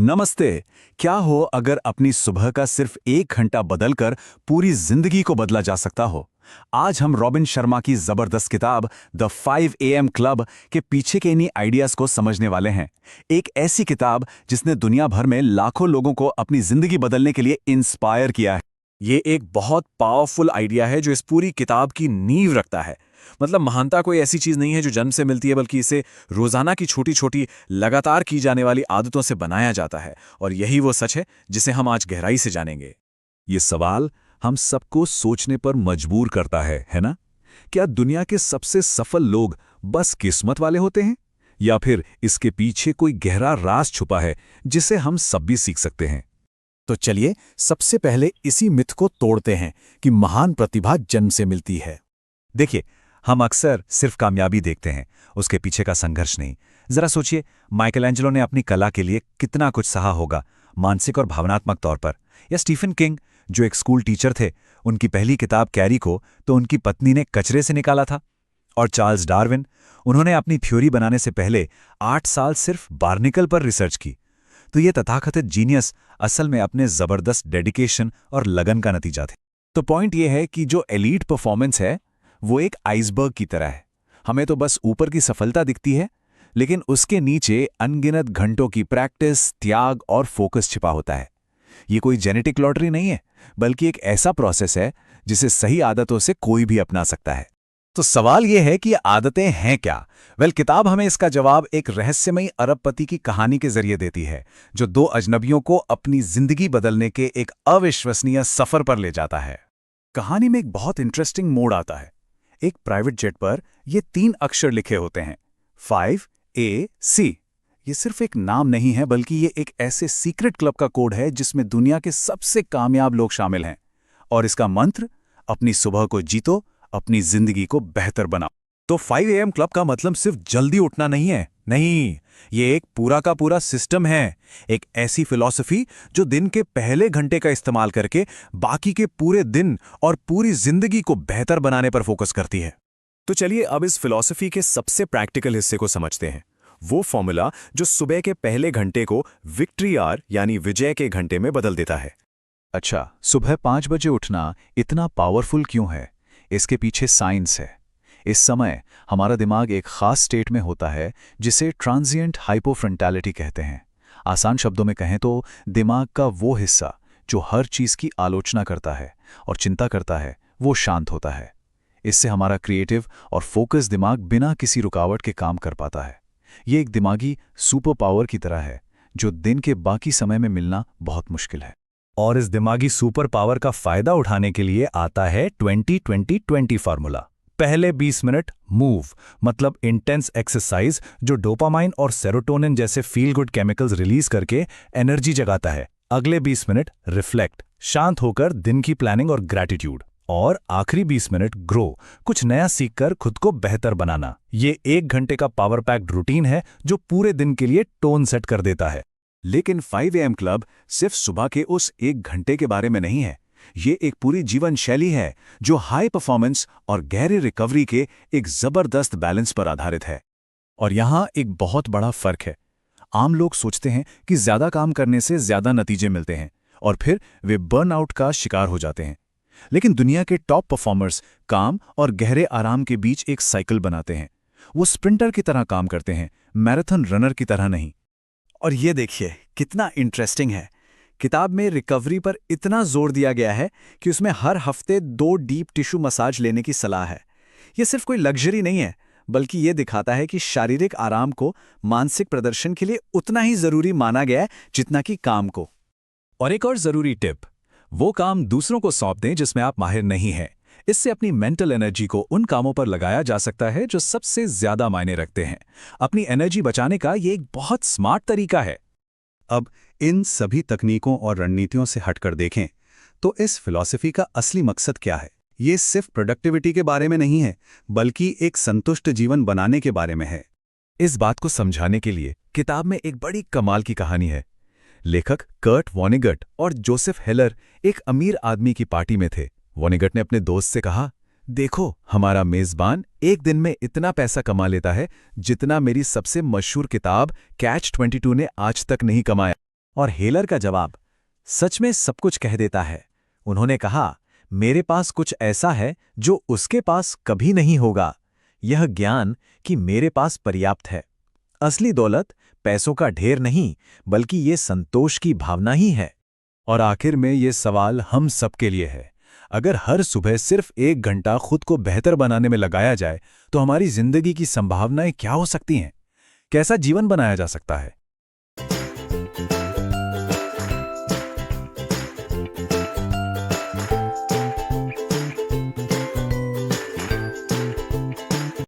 नमस्ते। क्या हो अगर अपनी सुबह का सिर्फ 1 घंटा बदलकर पूरी जिंदगी को बदला जा सकता हो। आज हम रॉबिन शर्मा की जबरदस्त किताब द 5 AM क्लब के पीछे के इन्हीं आइडियाज को समझने वाले हैं। एक ऐसी किताब जिसने दुनिया भर में लाखों लोगों को अपनी जिंदगी बदलने के लिए इंस्पायर किया है। ये एक बहुत पावरफुल आइडिया है जो इस पूरी किताब की नींव रखता है। मतलब महानता कोई ऐसी चीज नहीं है जो जन्म से मिलती है, बल्कि इसे रोजाना की छोटी छोटी लगातार की जाने वाली आदतों से बनाया जाता है। और यही वो सच है जिसे हम आज गहराई से जानेंगे। ये सवाल हम सबको सोचने पर मजबूर करता है ना? क्या दुनिया के सबसे सफल लोग बस किस्मत वाले होते हैं, या फिर इसके पीछे कोई गहरा राज छुपा है जिसे हम सब भी सीख सकते हैं? तो चलिए सबसे पहले इसी मिथ को तोड़ते हैं कि महान प्रतिभा जन्म से मिलती है। देखिए, हम अक्सर सिर्फ कामयाबी देखते हैं, उसके पीछे का संघर्ष नहीं। जरा सोचिए, माइकलएंजेलो ने अपनी कला के लिए कितना कुछ सहा होगा, मानसिक और भावनात्मक तौर पर। या स्टीफन किंग, जो एक स्कूल टीचर थे, उनकी पहली किताब कैरी को तो उनकी पत्नी ने कचरे से निकाला था। और चार्ल्स डार्विन, उन्होंने अपनी थ्योरी बनाने से पहले 8 साल सिर्फ बार्निकल पर रिसर्च की। तो ये तथाकथित जीनियस असल में अपने जबरदस्त डेडिकेशन और लगन का नतीजा थे। तो पॉइंट ये है कि जो एलीट परफॉर्मेंस है वो एक आइसबर्ग की तरह है। हमें तो बस ऊपर की सफलता दिखती है, लेकिन उसके नीचे अनगिनत घंटों की प्रैक्टिस, त्याग और फोकस छिपा होता है। ये कोई जेनेटिक लॉटरी नहीं है, बल्कि एक ऐसा प्रोसेस है जिसे सही आदतों से कोई भी अपना सकता है। तो सवाल यह है कि ये आदतें हैं क्या? किताब हमें इसका जवाब एक रहस्यमयी अरबपति की कहानी के जरिए देती है, जो 2 अजनबियों को अपनी जिंदगी बदलने के एक अविश्वसनीय सफर पर ले जाता है। कहानी में एक बहुत इंटरेस्टिंग मोड़ आता है। एक प्राइवेट जेट पर ये 3 अक्षर लिखे होते हैं, 5AC। ये सिर्फ एक नाम नहीं है, बल्कि ये एक ऐसे सीक्रेट क्लब का कोड है जिसमें दुनिया के सबसे कामयाब लोग शामिल हैं। और इसका मंत्र, अपनी सुबह को जीतो, अपनी जिंदगी को बेहतर बनाओ। तो 5 AM क्लब का मतलब सिर्फ जल्दी उठना नहीं है, नहीं, ये एक पूरा का पूरा सिस्टम है। एक ऐसी फिलॉसफी जो दिन के पहले घंटे का इस्तेमाल करके बाकी के पूरे दिन और पूरी जिंदगी को बेहतर बनाने पर फोकस करती है। तो चलिए अब इस फिलॉसफी के सबसे प्रैक्टिकल हिस्से को समझते हैं। वो फॉर्मूला जो सुबह के पहले घंटे को विक्ट्री आवर यानी विजय के घंटे में बदल देता है। अच्छा, सुबह 5 बजे उठना इतना पावरफुल क्यों है? इसके पीछे साइंस है। इस समय हमारा दिमाग एक खास स्टेट में होता है जिसे ट्रांजिएंट हाइपोफ्रंटैलिटी कहते हैं। आसान शब्दों में कहें तो दिमाग का वो हिस्सा जो हर चीज की आलोचना करता है और चिंता करता है, वो शांत होता है। इससे हमारा क्रिएटिव और फोकस दिमाग बिना किसी रुकावट के काम कर पाता है। ये एक दिमागी सुपर पावर की तरह है जो दिन के बाकी समय में मिलना बहुत मुश्किल है। और इस दिमागी सुपर पावर का फायदा उठाने के लिए आता है 20-20-20 फार्मूला। पहले 20 मिनट मूव, मतलब इंटेंस एक्सरसाइज जो डोपामाइन और सेरोटोनिन जैसे फील गुड केमिकल्स रिलीज करके एनर्जी जगाता है। अगले 20 मिनट रिफ्लेक्ट, शांत होकर दिन की प्लानिंग और ग्रैटिट्यूड। और आखिरी 20 मिनट ग्रो, कुछ नया सीखकर खुद को बेहतर बनाना। ये 1 घंटे का पावर पैक्ड रूटीन है जो पूरे दिन के लिए टोन सेट कर देता है। लेकिन 5 AM क्लब सिर्फ सुबह के उस 1 घंटे के बारे में नहीं है। ये एक पूरी जीवन शैली है जो हाई परफॉर्मेंस और गहरी रिकवरी के एक जबरदस्त बैलेंस पर आधारित है। और यहाँ एक बहुत बड़ा फर्क है। आम लोग सोचते हैं कि ज्यादा काम करने से ज्यादा नतीजे मिलते हैं और फिर वे बर्नआउट का शिकार हो जाते हैं। लेकिन दुनिया के टॉप परफॉर्मर्स काम और गहरे आराम के बीच एक साइकिल बनाते हैं। वो स्प्रिंटर की तरह काम करते हैं, मैराथन रनर की तरह नहीं। और ये देखिए कितना इंटरेस्टिंग है। किताब में रिकवरी पर इतना जोर दिया गया है कि उसमें हर हफ्ते 2 डीप टिश्यू मसाज लेने की सलाह है। ये सिर्फ कोई लग्जरी नहीं है, बल्कि ये दिखाता है कि शारीरिक आराम को मानसिक प्रदर्शन के लिए उतना ही जरूरी माना गया है जितना कि काम को। और एक और जरूरी टिप, वो काम दूसरों को सौंप दें जिसमें आप माहिर नहीं हैं। इससे अपनी मेंटल एनर्जी को उन कामों पर लगाया जा सकता है जो सबसे ज्यादा मायने रखते हैं। अपनी एनर्जी बचाने का ये एक बहुत स्मार्ट तरीका है। अब इन सभी तकनीकों और रणनीतियों से हटकर देखें तो इस फिलॉसफी का असली मकसद क्या है? ये सिर्फ प्रोडक्टिविटी के बारे में नहीं है, बल्कि एक संतुष्ट जीवन बनाने के बारे में है। इस बात को समझाने के लिए किताब में एक बड़ी कमाल की कहानी है। लेखक कर्ट वॉनेगट और जोसेफ हेलर एक अमीर आदमी की पार्टी में थे। वॉनेगट ने अपने दोस्त से कहा, देखो, हमारा मेजबान एक दिन में इतना पैसा कमा लेता है जितना मेरी सबसे मशहूर किताब कैच 22 ने आज तक नहीं कमाया। और हेलर का जवाब सच में सब कुछ कह देता है। उन्होंने कहा, मेरे पास कुछ ऐसा है जो उसके पास कभी नहीं होगा, यह ज्ञान कि मेरे पास पर्याप्त है। असली दौलत पैसों का ढेर नहीं, बल्कि ये संतोष की भावना ही है। और आखिर में ये सवाल हम सबके लिए है। अगर हर सुबह सिर्फ 1 घंटा खुद को बेहतर बनाने में लगाया जाए तो हमारी जिंदगी की संभावनाएं क्या हो सकती हैं? कैसा जीवन बनाया जा सकता है?